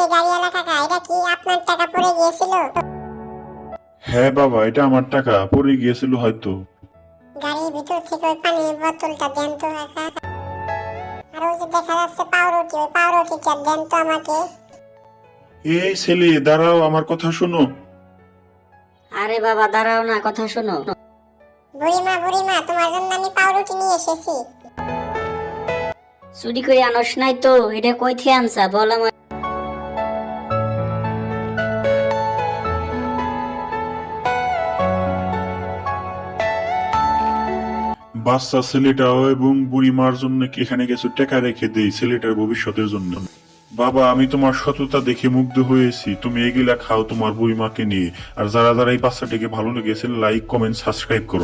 যে গাড়িওয়ালা কাকা, এটা কি আপনার টাকা পড়ে গিয়েছিল? হ্যাঁ বাবা, এটা আমার টাকা পড়ে গিয়েছিল হয়তো। গাড়ির ভিতর থেকে ওই পানির বোতলটা দেন তো কাকা। আর ওই যে দেখা যাচ্ছে পাউরুটি, ওই পাউরুটিটা দেন তো আমাকে। এই ছেলে দাঁড়াও, আমার কথা শোনো। আরে বাবা দাঁড়াও না, কথা শোনো। বুড়িমা, তোমার জন্য আমি পাউরুটি নিয়ে এসেছি। চুরি করে আনস নাই তো? এটা কই থেকে আনছা বল আমার। বাচ্চা ছেলেটাও এবং বুড়িমার জন্য কি এখানে কিছু টাকা রেখে দেই ছেলেটার ভবিষ্যতের জন্য। বাবা, আমি তোমার সততা দেখে মুগ্ধ হয়েছি। তুমি এগুলা খাও তোমার বুড়িমাকে নিয়ে। আর যারা যারা এই বাচ্চাটিকে ভালো লেগেছে, লাইক কমেন্ট সাবস্ক্রাইব করো।